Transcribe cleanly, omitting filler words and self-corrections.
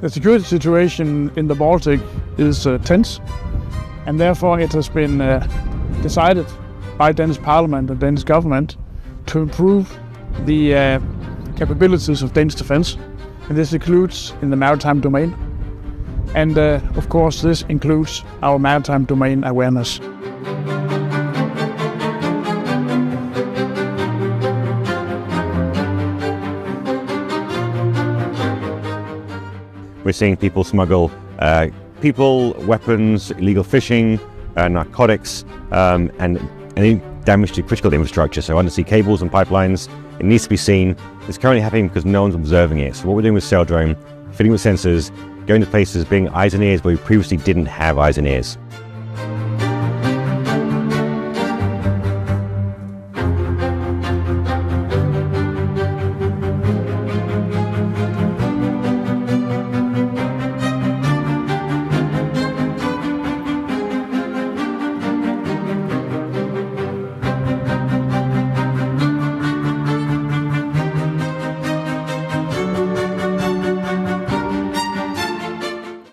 The security situation in the Baltic is tense, and therefore it has been decided by Danish Parliament and Danish government to improve the capabilities of Danish defence, and this includes in the maritime domain. And of course this includes our maritime domain awareness. We're seeing people smuggle people, weapons, illegal fishing, narcotics, and any damage to critical infrastructure, so undersea cables and pipelines. It needs to be seen. It's currently happening because no one's observing it. So what we're doing with Saildrone, fitting with sensors, going to places, being eyes and ears where we previously didn't have eyes and ears.